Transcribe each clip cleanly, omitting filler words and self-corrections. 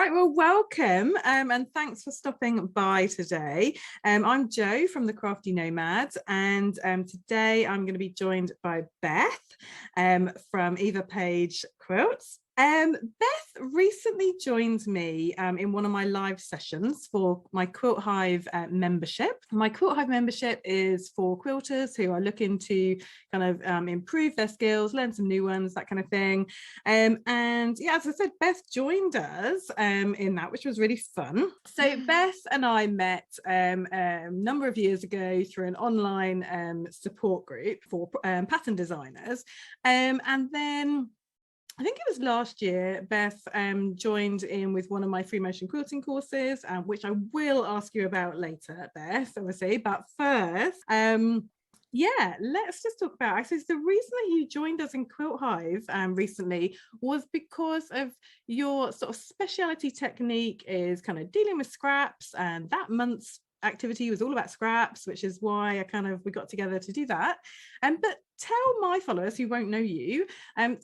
right, well, welcome and thanks for stopping by today. I'm Jo from the Crafty Nomad, and today I'm going to be joined by Beth from EvaPaige Quilts. Beth recently joined me in one of my live sessions for my Quilt Hive membership. My Quilt Hive membership is for quilters who are looking to kind of improve their skills, learn some new ones, that kind of thing. And yeah, as I said, Beth joined us in that, which was really fun. So Beth and I met a number of years ago through an online support group for pattern designers, and then I think it was last year, Beth joined in with one of my free motion quilting courses, which I will ask you about later, Beth, obviously. But first, yeah, let's just talk about, I suppose the reason that you joined us in Quilt Hive recently was because of your sort of speciality technique is kind of dealing with scraps, and that month's activity was all about scraps, which is why we got together to do that. But tell my followers who won't know you,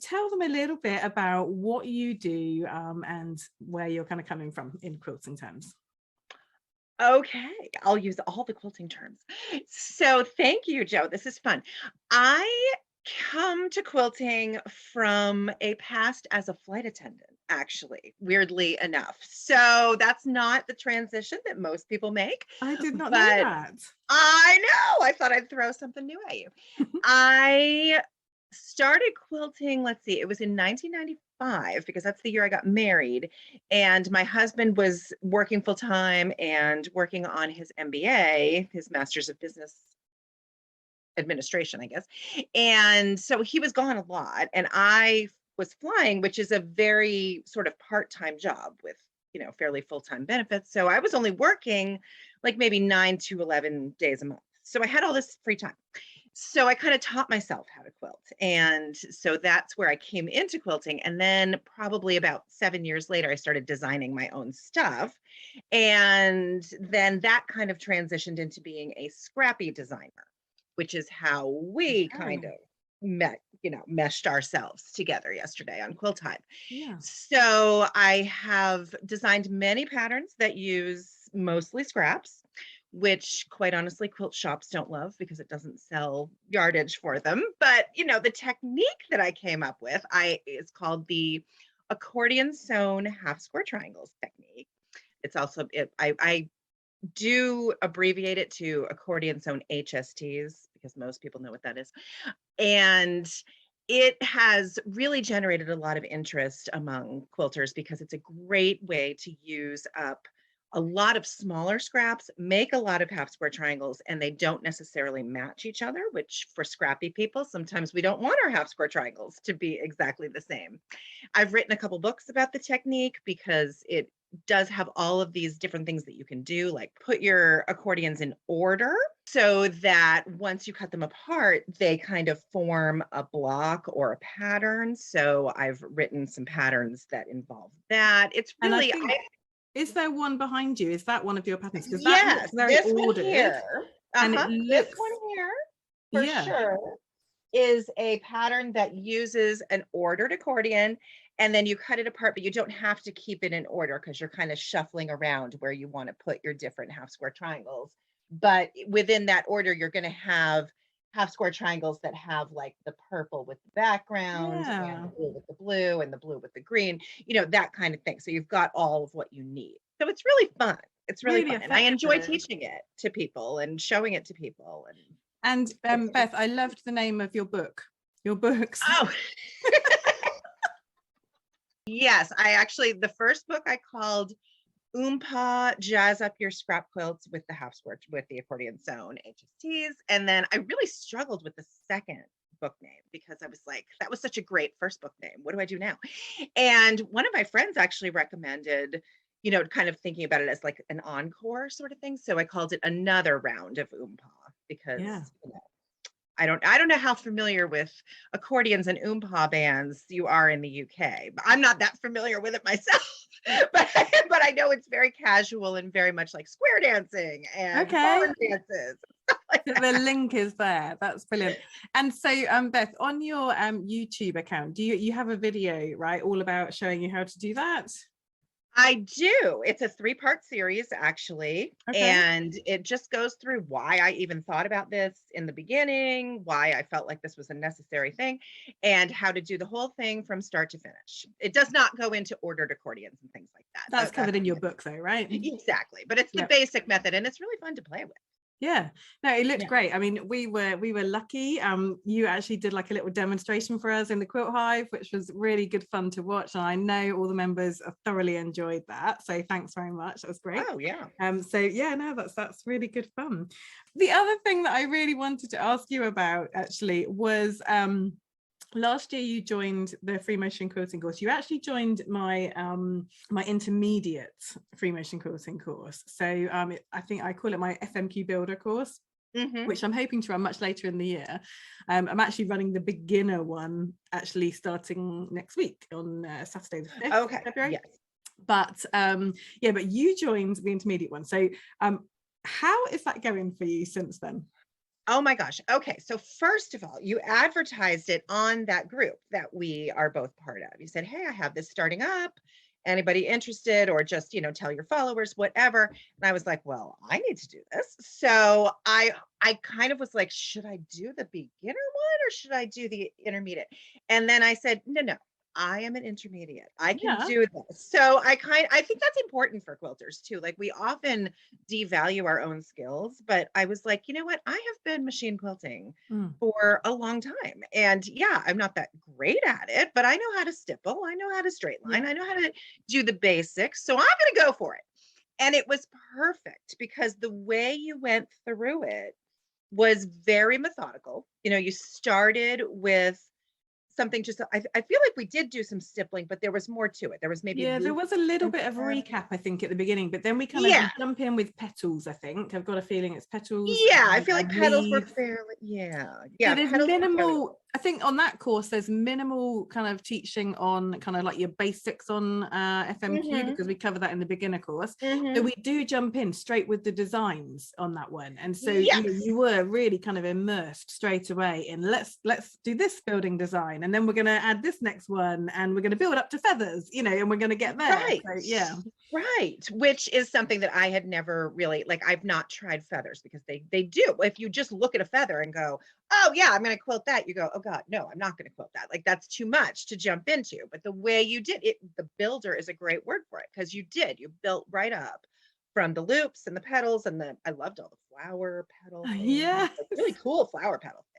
tell them a little bit about what you do and where you're kind of coming from in quilting terms. Okay, I'll use all the quilting terms. So thank you, Jo. This is fun. I come to quilting from a past as a flight attendant, actually, weirdly enough. So that's not the transition that most people make. I did not know But that. I know. I thought I'd throw something new at you. I started quilting, let's see, it was in 1995 because that's the year I got married. And my husband was working full time and working on his MBA, his Master's of Business Administration, I guess. And so he was gone a lot. And I was flying, which is a very sort of part-time job with, fairly full-time benefits. So I was only working like maybe 9 to 11 days a month. So I had all this free time. So I kind of taught myself how to quilt. And so that's where I came into quilting. And then probably about 7 years later, I started designing my own stuff. And then that kind of transitioned into being a scrappy designer, which is how we kind of met, meshed ourselves together yesterday on Quilt Hive. Yeah. So I have designed many patterns that use mostly scraps, which quite honestly quilt shops don't love because it doesn't sell yardage for them. But the technique that I came up with is called the accordion sewn half square triangles technique. It's also I do abbreviate it to accordion sewn HSTs because most people know what that is. And it has really generated a lot of interest among quilters because it's a great way to use up a lot of smaller scraps, make a lot of half square triangles, and they don't necessarily match each other, which for scrappy people, sometimes we don't want our half square triangles to be exactly the same. I've written a couple books about the technique because it does have all of these different things that you can do, like put your accordions in order so that once you cut them apart, they kind of form a block or a pattern. So I've written some patterns that involve that. It's really, is there one behind you? Is that one of your patterns? Because yes, that looks very this ordered. one here, and it looks, this one here for sure is a pattern that uses an ordered accordion, and then you cut it apart, but you don't have to keep it in order because you're kind of shuffling around where you want to put your different half square triangles. But within that order, you're going to have half square triangles that have like the purple with the background and the blue with the blue and the blue with the green, that kind of thing. So you've got all of what you need. So it's really fun. It's really fun. And I enjoy teaching it to people and showing it to people. And Beth, I loved the name of your book. Your books. Oh, yes. The first book I called Jazz Up Your Scrap Quilts with the half square, with the accordion sewn HSTs. And then I really struggled with the second book name because I was like, that was such a great first book name. What do I do now? And one of my friends actually recommended, kind of thinking about it as like an encore sort of thing. So I called it Another Round of because I don't know how familiar with accordions and bands you are in the UK, but I'm not that familiar with it myself. but I know it's very casual and very much like square dancing and ballroom dances. Like the link is there. That's brilliant. And so Beth, on your YouTube account, do you have a video, right, all about showing you how to do that? I do. It's a 3-part series, actually, Okay. and it just goes through why I even thought about this in the beginning, why I felt like this was a necessary thing, and how to do the whole thing from start to finish. It does not go into ordered accordions and things like that. That's That's covered in your book though, right? exactly, but it's the Yeah. basic method, and it's really fun to play with. Yeah, no, it looked Yeah. great. I mean, we were lucky. You actually did like a little demonstration for us in the Quilt Hive, which was really good fun to watch. And I know all the members thoroughly enjoyed that. So thanks very much. That was great. Oh, yeah. So yeah, no, that's really good fun. The other thing that I really wanted to ask you about actually was last year you joined the free motion quilting course. You actually joined my my intermediate free motion quilting course. So I think I call it my FMQ builder course, which I'm hoping to run much later in the year. I'm actually running the beginner one actually starting next week on Saturday the 5th of February. Yes. But yeah, but you joined the intermediate one. So how is that going for you since then? Oh my gosh. Okay. So first of all, you advertised it on that group that we are both part of. You said, "Hey, I have this starting up. Anybody interested?" Or just, tell your followers, whatever. And I was like, well, I need to do this. So I kind of was like, should I do the beginner one or should I do the intermediate? And then I said, no, I am an intermediate. I can Yeah. do this. So I think that's important for quilters too. Like we often devalue our own skills, but I was like, you know what? I have been machine quilting for a long time. And yeah, I'm not that great at it, but I know how to stipple. I know how to straight line. Yeah. I know how to do the basics. So I'm going to go for it. And it was perfect because the way you went through it was very methodical. You started with something just, I feel like we did do some stippling, but there was more to it. There was maybe Yeah, there loops was a little and bit of a stuff. recap, I think, at the beginning, but then we kind Yeah. of jump in with petals, I think. I've got a feeling it's petals. Yeah, I feel like petals were leaves. fairly, yeah. So Yeah, there's petals were fairly minimal, I think on that course, there's minimal kind of teaching on kind of like your basics on FMQ because we cover that in the beginner course. So we do jump in straight with the designs on that one. And so you were really kind of immersed straight away in let's do this building design. And then we're going to add this next one and we're going to build up to feathers, and we're going to get there. Right. So, yeah. Right. Which is something that I had never really, like, I've not tried feathers because they do. If you just look at a feather and go, oh yeah, I'm going to quilt that, you go, oh God, no, I'm not going to quilt that. Like that's too much to jump into. But the way you did it, the builder is a great word for it because you built right up from the loops and the petals and I loved all the flower petal things. Yeah. Like really cool flower petal things.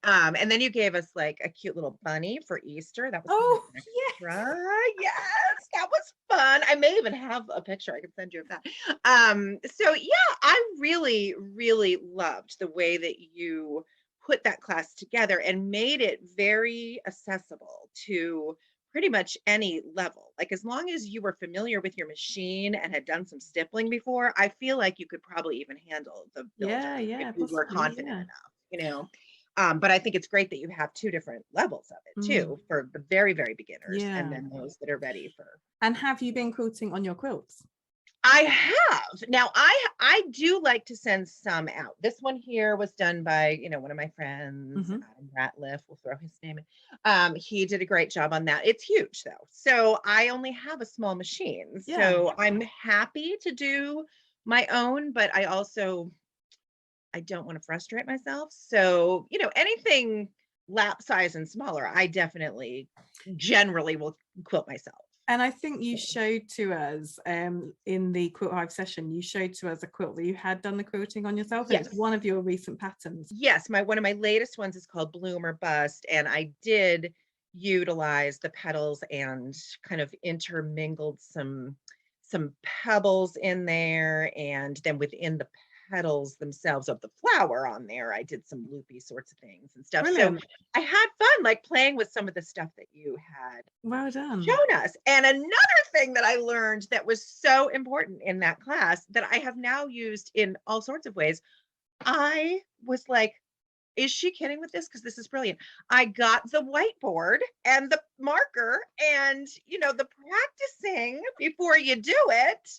And then you gave us like a cute little bunny for Easter. That was extra. Yes, that was fun. I may even have a picture I can send you of that. So yeah, I really, really loved the way that you put that class together and made it very accessible to pretty much any level. Like as long as you were familiar with your machine and had done some stippling before, I feel like you could probably even handle the builder if you were confident enough, but I think it's great that you have two different levels of it too, for the very, very beginners and then those that are ready for. And have you been quilting on your quilts? I have. Now I do like to send some out. This one here was done by, one of my friends, Adam Ratliff, we'll throw his name in. He did a great job on that. It's huge though. So I only have a small machine. So I'm happy to do my own, but I don't want to frustrate myself. So, anything lap size and smaller, I definitely generally will quilt myself. And I think you showed to us in the Quilt Hive session, you showed to us a quilt that you had done the quilting on yourself. Yes. It's one of your recent patterns. Yes, one of my latest ones is called Bloom or Bust. And I did utilize the petals and kind of intermingled some pebbles in there. And then within the petals themselves of the flower on there, I did some loopy sorts of things and stuff. Brilliant. So I had fun like playing with some of the stuff that you had shown us. And another thing that I learned that was so important in that class that I have now used in all sorts of ways, I was like, is she kidding with this? Because this is brilliant. I got the whiteboard and the marker and, the practicing before you do it.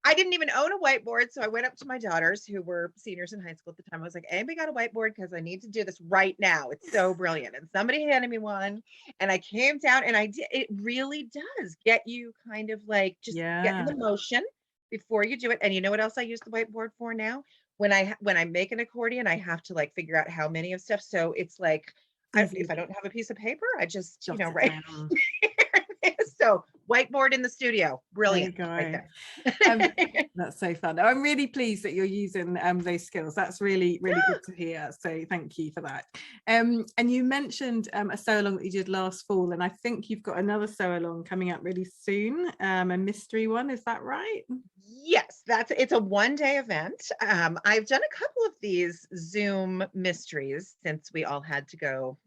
I didn't even own a whiteboard. So I went up to my daughters who were seniors in high school at the time. I was like, anybody got a whiteboard? Because I need to do this right now. It's so brilliant. And somebody handed me one and I came down and I did. It really does get you kind of like just get in Yeah. the motion before you do it. And you know what else I use the whiteboard for now? When I make an accordion, I have to like figure out how many of stuff. So it's like, Easy. if I don't have a piece of paper, I just, Jot it write. down. So whiteboard in the studio, brilliant. There you Right go. there. That's so fun. I'm really pleased that you're using those skills. That's really, really good to hear. So thank you for that. And you mentioned a sew along that you did last fall, and I think you've got another sew along coming up really soon, a mystery one. Is that right? Yes, it's a one-day event. I've done a couple of these Zoom mysteries since we all had to go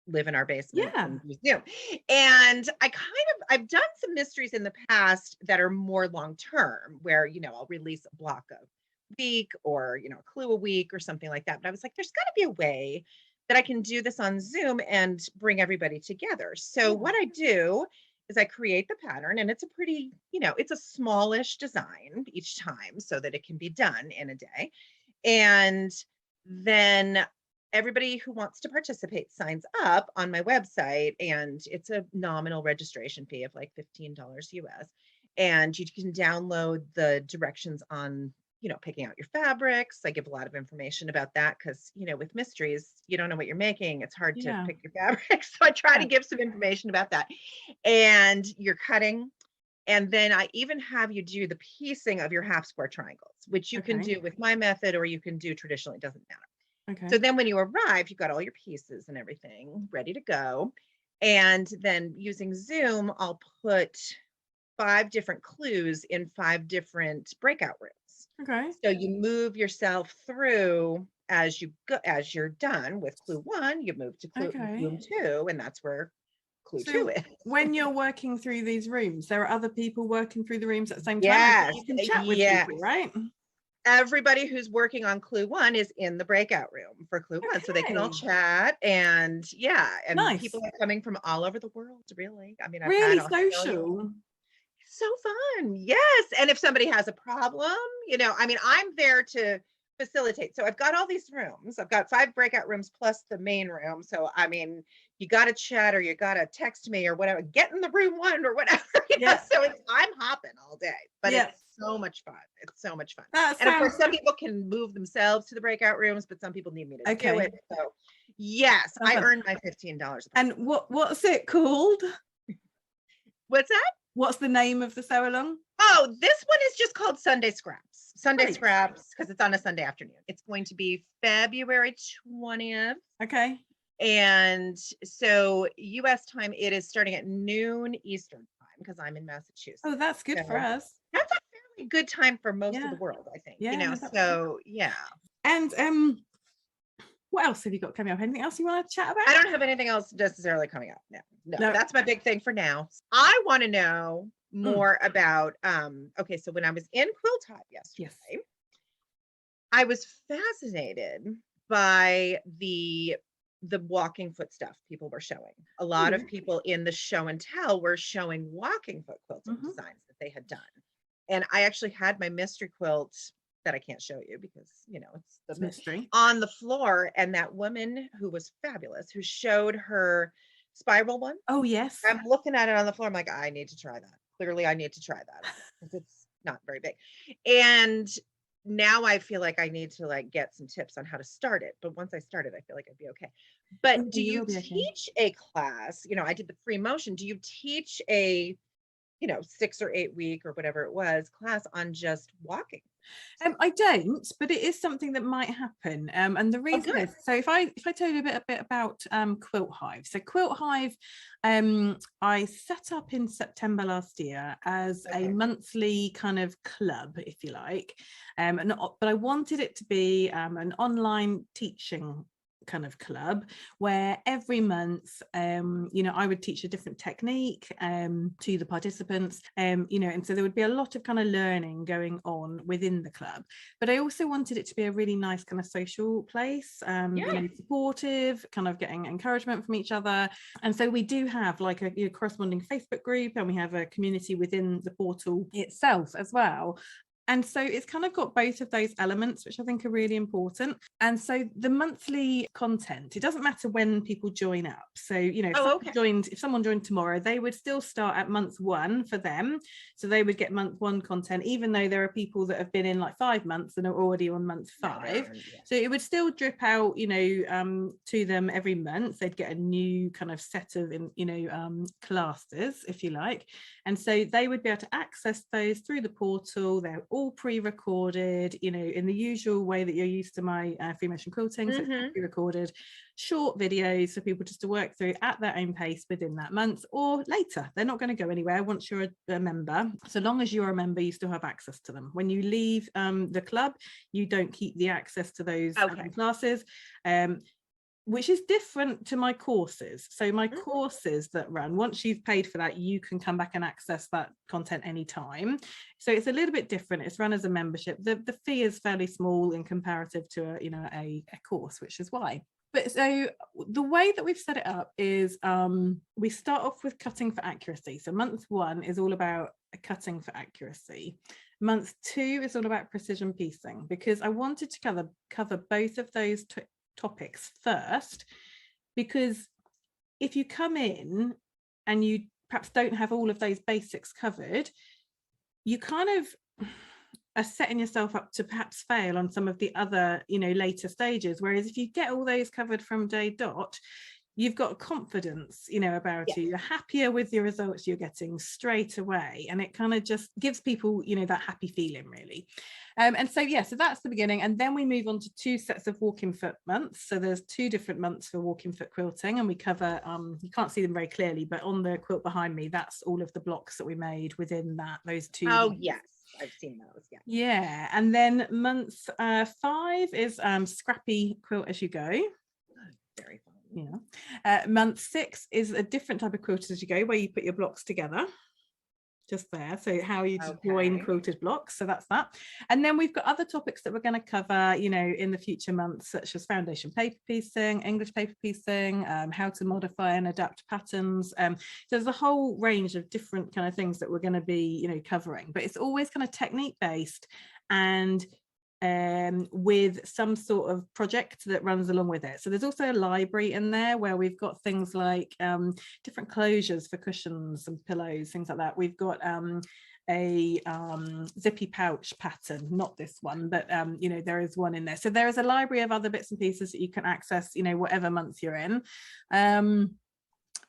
live in our basement and do Zoom. And I've done some mysteries in the past that are more long-term, where, I'll release a block a week or, a clue a week or something like that. But I was like, there's got to be a way that I can do this on Zoom and bring everybody together. So what I do is I create the pattern, and it's a pretty, it's a smallish design each time so that it can be done in a day. And then everybody who wants to participate signs up on my website, and it's a nominal registration fee of like $15 US. And you can download the directions on, picking out your fabrics. I give a lot of information about that because, with mysteries, you don't know what you're making. It's hard to pick your fabrics. So I try to give some information about that. And you're cutting. And then I even have you do the piecing of your half square triangles, which you can do with my method, or you can do traditionally, it doesn't matter. Okay. So then when you arrive, you've got all your pieces and everything ready to go. And then using Zoom, I'll put 5 different clues in 5 different breakout rooms. Okay. So you move yourself through as you go, as you're done with clue 1, you move to clue 2, and that's where clue 2 is. When you're working through these rooms, there are other people working through the rooms at the same time. Yes. You can chat with people, right? Everybody who's working on clue 1 is in the breakout room for clue 1, so they can all chat. And and people are coming from all over the world, really. I mean, I've really had social. So fun. Yes. And if somebody has a problem, I'm there to facilitate. So I've got all these rooms. I've got 5 breakout rooms plus the main room. So you got to chat, or you got to text me or whatever, get in the room 1 or whatever. So I'm hopping all day, but it's so much fun. It's so much fun. And of course, some people can move themselves to the breakout rooms, but some people need me to do it. So yes, I earned my $15. And what's it called? What's that? What's the name of the sew along? Oh, this one is just called Sunday Scraps. Sunday Scraps, because it's on a Sunday afternoon. It's going to be February 20th. Okay. And so US time, it is starting at noon Eastern time, because I'm in Massachusetts. Oh, that's good for us. That's a fairly good time for most of the world, I think. So yeah. And what else have you got coming up? Anything else you want to chat about? I don't have anything else necessarily coming up. No, that's my big thing for now. I want to know more about okay, so when I was in Quilt Hive yesterday, I was fascinated by the walking foot stuff people were showing. A lot of people in the show and tell were showing walking foot quilting designs that they had done. And I actually had my mystery quilt that I can't show you because, it's the mystery on the floor. And that woman who was fabulous, who showed her spiral one. Oh, yes. I'm looking at it on the floor. I'm like, I need to try that. Clearly, I need to try that because it's not very big. And now I feel like I need to get some tips on how to start it. But once I start it, I feel like I'd be okay. But do you teach a class? I did the free motion. Do you teach a 6 or 8 week or whatever it was class on just walking? I don't, but it is something that might happen. And the reason is, so if I tell you a bit about Quilt Hive. So Quilt Hive, I set up in September last year as a monthly kind of club, if you like. But I wanted it to be an online teaching kind of club where every month I would teach a different technique to the participants, and so there would be a lot of kind of learning going on within the club. But I also wanted it to be a really nice kind of social place, supportive, kind of getting encouragement from each other. And so we do have a corresponding Facebook group, and we have a community within the portal itself as well. And so it's kind of got both of those elements, which I think are really important. And so the monthly content, it doesn't matter when people join up. So, you know, if someone joined tomorrow, they would still start at month 1 for them. So they would get month 1 content, even though there are people that have been in like 5 months and are already on month 5. So it would still drip out, you know, to them every month. They'd get a new kind of set of, classes, if you like. And so they would be able to access those through the portal. They're all pre-recorded, you know, in the usual way that you're used to my Freemotion quilting. So it's pre-recorded short videos for people just to work through at their own pace within that month or later. They're not going to go anywhere once you're a member. So long as you're a member, you still have access to them. When you leave the club, you don't keep the access to those classes. Which is different to my courses. So my courses that run, once you've paid for that, you can come back and access that content anytime. So it's a little bit different. It's run as a membership. The fee is fairly small in comparative to a course, which is why. But so the way that we've set it up is we start off with cutting for accuracy. So month 1 is all about cutting for accuracy. Month 2 is all about precision piecing, because I wanted to cover both of those topics first, because if you come in and you perhaps don't have all of those basics covered, you kind of are setting yourself up to perhaps fail on some of the other, later stages. Whereas if you get all those covered from day dot, you've got confidence, about you. You're happier with your results you're getting straight away. And it kind of just gives people, that happy feeling, really. And so, so that's the beginning. And then we move on to 2 sets of walking foot months. So there's 2 different months for walking foot quilting, and we cover, you can't see them very clearly, but on the quilt behind me, that's all of the blocks that we made within those 2 months. Yes, I've seen those. Yeah. And then month 5 is scrappy quilt as you go. Very fun. Month 6 is a different type of quilt as you go, where you put your blocks together just there. So how you join quilted blocks. So that's that. And then we've got other topics that we're going to cover, in the future months, such as foundation paper piecing, English paper piecing, how to modify and adapt patterns. So there's a whole range of different kind of things that we're going to be, covering, but it's always kind of technique based and with some sort of project that runs along with it. So there's also a library in there where we've got things like different closures for cushions and pillows, things like that. We've got a zippy pouch pattern, not this one, but there is one in there. So there is a library of other bits and pieces that you can access, whatever month you're in.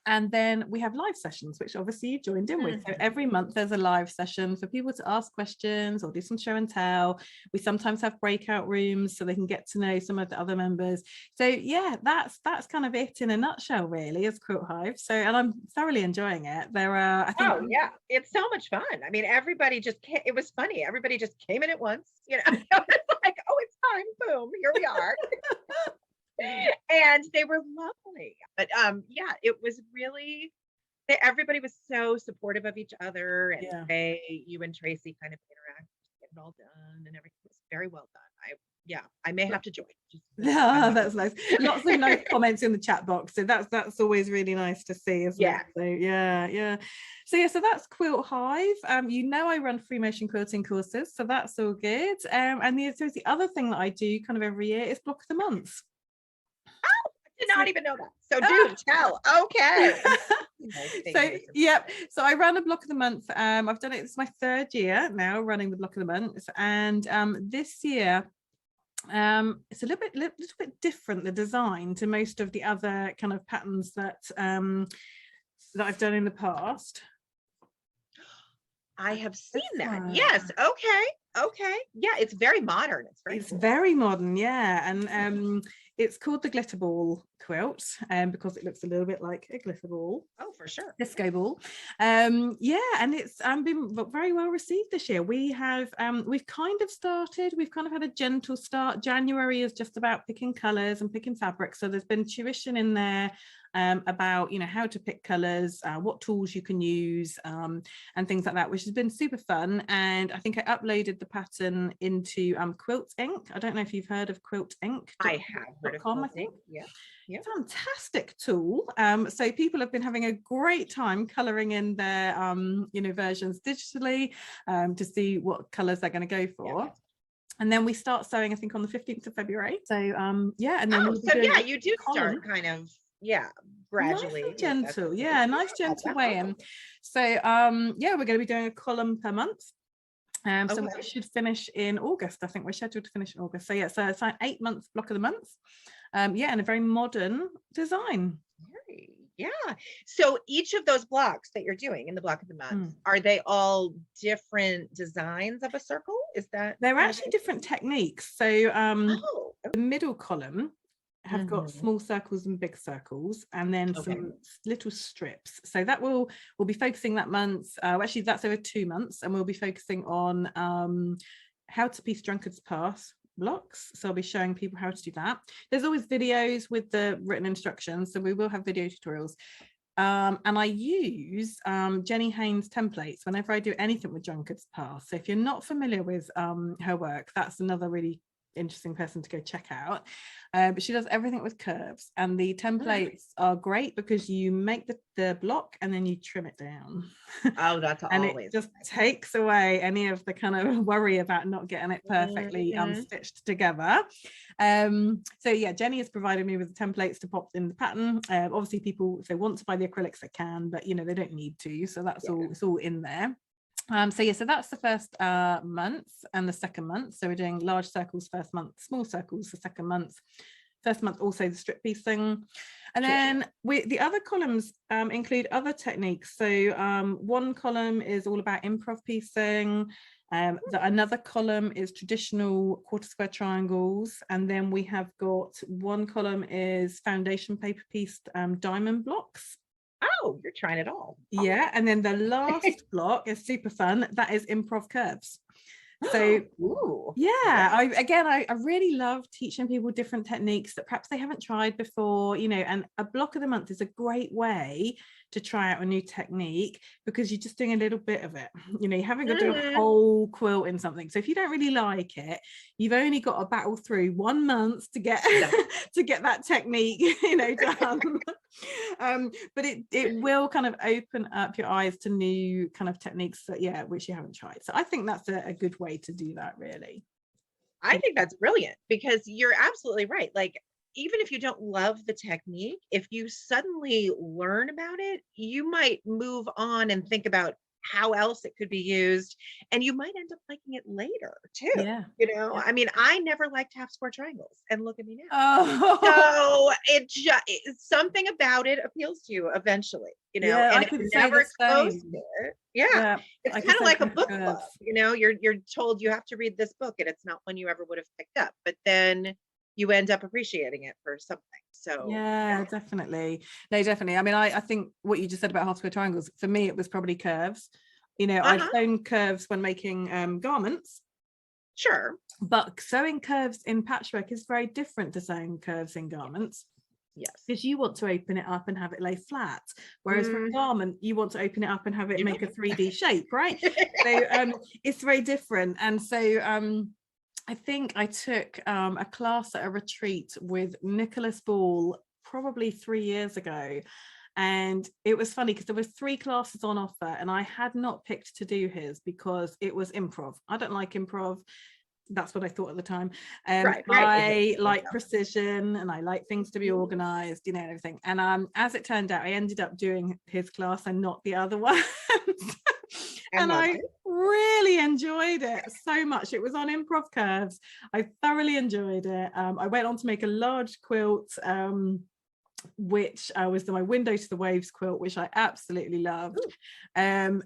And then we have live sessions, which obviously you joined in with. So every month there's a live session for people to ask questions or do some show and tell. We sometimes have breakout rooms so they can get to know some of the other members. So yeah, that's kind of it in a nutshell, really, as Quilt Hive. So, and I'm thoroughly enjoying it. There are, I think, it's so much fun. I mean, everybody just came, it was funny. Everybody just came in at once. It's like, oh, it's time. Boom, here we are. And they were lovely, but it was really, everybody was so supportive of each other, and you and Tracy kind of interact, get it all done, and everything was very well done. I may have to join. That's nice. Lots of nice comments in the chat box, so that's always really nice to see, isn't it? So that's Quilt Hive. I run free motion quilting courses, so that's all good. And the other thing that I do kind of every year is block of the month. Did not even know that. So do tell. Okay. So I ran a block of the month. I've done it. It's my 3rd year now running the block of the month, and this year it's a little bit different, the design, to most of the other kind of patterns that I've done in the past. I have seen that. Yes. Okay. Yeah, it's very modern. It's cool. Very modern. Yeah, and it's called the glitter ball quilt, because it looks a little bit like a glitter ball. Oh, for sure. Disco ball. And it's been very well received this year. We have we've kind of had a gentle start. January is just about picking colors and picking fabric, so there's been tuition in there about, you know, how to pick colors, what tools you can use, and things like that, which has been super fun. And I think I uploaded the pattern into Quilt Ink. I don't know if you've heard of Quilt Ink. I have heard of I think. Yeah. Yeah. Fantastic tool. So people have been having a great time coloring in their you know, versions digitally, to see what colors they're going to go for. Yeah. And then we start sewing, I think, on the 15th of February. So yeah, and then Oh, we'll be so doing yeah, you do column. start kind of, yeah, gradually. Nice and gentle. Yeah, nice gentle way in. So yeah, we're going to be doing a column per month. So we should finish in August. I think we're scheduled to finish in August. So yeah, so it's an 8-month block of the month. Yeah, and a very modern design. Yeah. So each of those blocks that you're doing in the block of the month, are they all different designs of a circle? Is that? They're actually different techniques. So the middle column have got small circles and big circles, and then some little strips. So that we'll be focusing that month. Actually, that's over 2 months, and we'll be focusing on how to piece Drunkard's Path blocks. So I'll be showing people how to do that. There's always videos with the written instructions, so we will have video tutorials. And I use Jenny Haynes templates whenever I do anything with Drunkard's Path. So if you're not familiar with her work, that's another really interesting person to go check out. But she does everything with curves, and the templates are great because you make the block and then you trim it down. Oh, that's and always it just takes away any of the kind of worry about not getting it perfectly stitched together. So yeah, Jenny has provided me with the templates to pop in the pattern. Obviously people, if they want to buy the acrylics, they can, but you know, they don't need to, so that's all, it's all in there. So yeah, so that's the first month and the second month. So we're doing large circles first month, small circles the second month. First month also the strip piecing, and then the other columns include other techniques. So one column is all about improv piecing. Another column is traditional quarter square triangles, and then we have got one column is foundation paper pieced diamond blocks. Oh, you're trying it all. Yeah, and then the last block is super fun. That is improv curves. So yeah, I really love teaching people different techniques that perhaps they haven't tried before, you know, and a block of the month is a great way to try out a new technique because you're just doing a little bit of it, you know, you haven't got to do a whole quilt in something. So if you don't really like it, you've only got to battle through 1 month to get to get that technique, you know, done. But it will kind of open up your eyes to new kind of techniques that which you haven't tried. So I think that's a good way to do that, really. I think that's brilliant because you're absolutely right. Like, even if you don't love the technique, if you suddenly learn about it, you might move on and think about how else it could be used, and you might end up liking it later too. You know, I mean, I never liked half square triangles, and look at me now. So it's something about it appeals to you eventually, you know. And if you're never exposed to it, it's kind of like a book club. You know, you're told you have to read this book, and it's not one you ever would have picked up, but then you end up appreciating it for something. So definitely. No, definitely. I mean, I think what you just said about half square triangles, for me, it was probably curves. You know, I've sewn curves when making garments. Sure. But sewing curves in patchwork is very different to sewing curves in garments. Yes. Because you want to open it up and have it lay flat. Whereas for a garment, you want to open it up and have it make a 3D shape, right? So it's very different. And so I think I took a class at a retreat with Nicholas Ball probably 3 years ago, and it was funny because there was 3 classes on offer and I had not picked to do his because it was improv. I don't like improv. That's what I thought at the time. I like precision and I like things to be organized, you know, and everything. And as it turned out, I ended up doing his class and not the other one. And I really enjoyed it so much. It was on improv curves. I thoroughly enjoyed it. I went on to make a large quilt, which was my window to the waves quilt, which I absolutely loved. And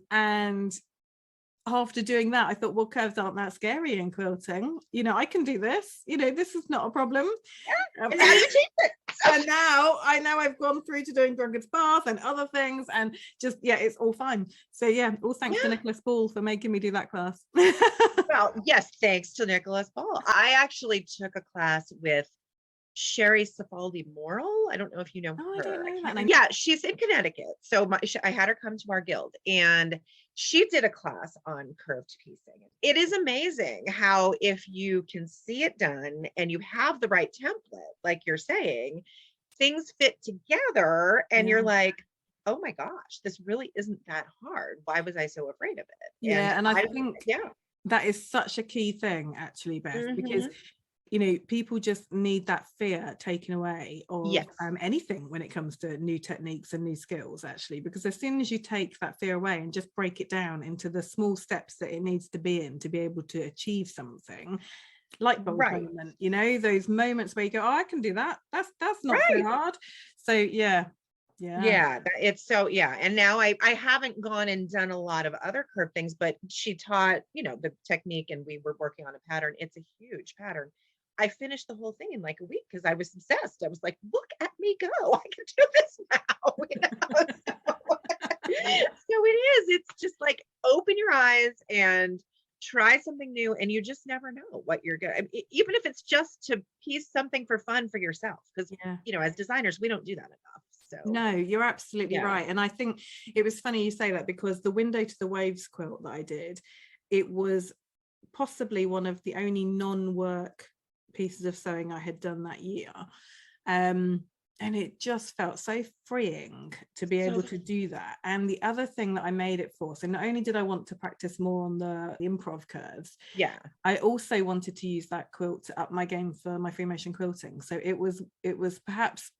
after doing that, I thought, well, curves aren't that scary in quilting. You know, I can do this. You know, this is not a problem. And now you teach it. And now I've gone through to doing Drunkard's Path and other things, and just it's all fine. So all thanks to Nicholas Ball for making me do that class. Well, yes, thanks to Nicholas Ball. I actually took a class with Sherry Cifaldi Morrill. I don't know if you know Oh, her. I don't know that name. Yeah, she's in Connecticut. So I had her come to our guild, and she did a class on curved piecing. It is amazing how, if you can see it done and you have the right template, like you're saying, things fit together and you're like, oh my gosh, this really isn't that hard. Why was I so afraid of it? Yeah, and I think yeah, that is such a key thing, actually, Beth, because people just need that fear taken away of anything when it comes to new techniques and new skills, actually, because as soon as you take that fear away and just break it down into the small steps that it needs to be in to be able to achieve something, light bulb moment, those moments where you go, oh, I can do that, that's not so hard. So it's so and now I haven't gone and done a lot of other curve things, but she taught the technique, and we were working on a pattern. It's a huge pattern. I finished the whole thing in like a week because I was obsessed. I was like, look at me go, I can do this now. So it is, it's just like, open your eyes and try something new, and you just never know what you're gonna, even if it's just to piece something for fun for yourself, because as designers, we don't do that enough. So no, you're absolutely right. And I think it was funny you say that, because the Window to the Waves quilt that I did, it was possibly one of the only non-work pieces of sewing I had done that year, and it just felt so freeing to be able to do that. And the other thing that I made it for, so not only did I want to practice more on the improv curves, I also wanted to use that quilt to up my game for my free motion quilting. So it was perhaps,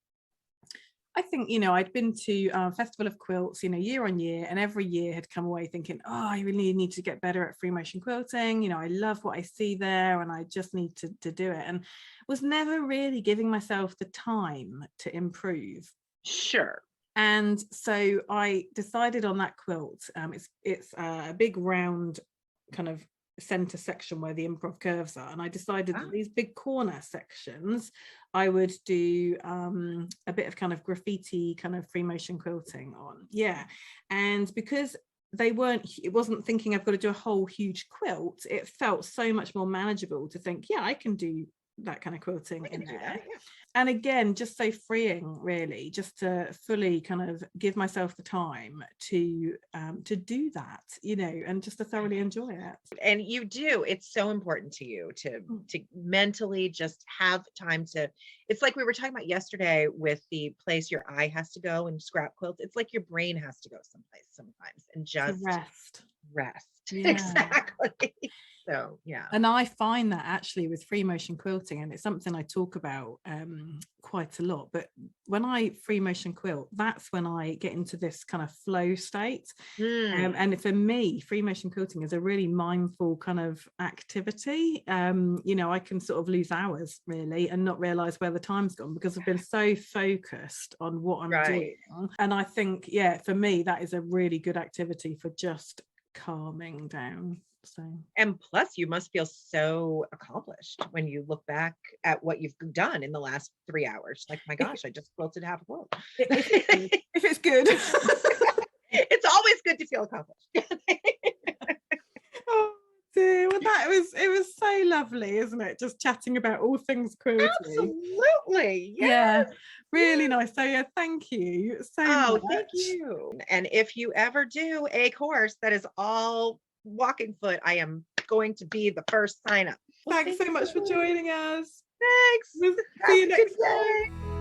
I think, I'd been to Festival of Quilts, year on year, and every year had come away thinking, oh, I really need to get better at free motion quilting. I love what I see there, and I just need to do it. And was never really giving myself the time to improve. Sure. And so I decided on that quilt. It's a big round kind of center section where the improv curves are, and I decided that these big corner sections I would do a bit of kind of graffiti kind of free motion quilting on. And because it wasn't thinking I've got to do a whole huge quilt, it felt so much more manageable to think, I can do that kind of quilting in there. And again, just so freeing, really, just to fully kind of give myself the time to do that, and just to thoroughly enjoy it. And you do, it's so important to you to mentally just have time to, it's like we were talking about yesterday with the place your eye has to go and scrap quilt. It's like your brain has to go someplace sometimes and just rest. Exactly. So and I find that actually with free motion quilting, and it's something I talk about quite a lot, but when I free motion quilt, that's when I get into this kind of flow state. And for me, free motion quilting is a really mindful kind of activity. I can sort of lose hours really and not realize where the time's gone, because I've been so focused on what I'm doing. And I think for me, that is a really good activity for just calming down. So, and plus you must feel so accomplished when you look back at what you've done in the last 3 hours. Like, my gosh, I just quilted half a quilt. If it's good. It's always good to feel accomplished. Oh dear. Well, it was so lovely, isn't it? Just chatting about all things quilting. Absolutely. Really nice. So thank you so much. Thank you. And if you ever do a course that is all walking foot, I am going to be the first sign up. Thanks so much for joining us. Thanks. See you next time.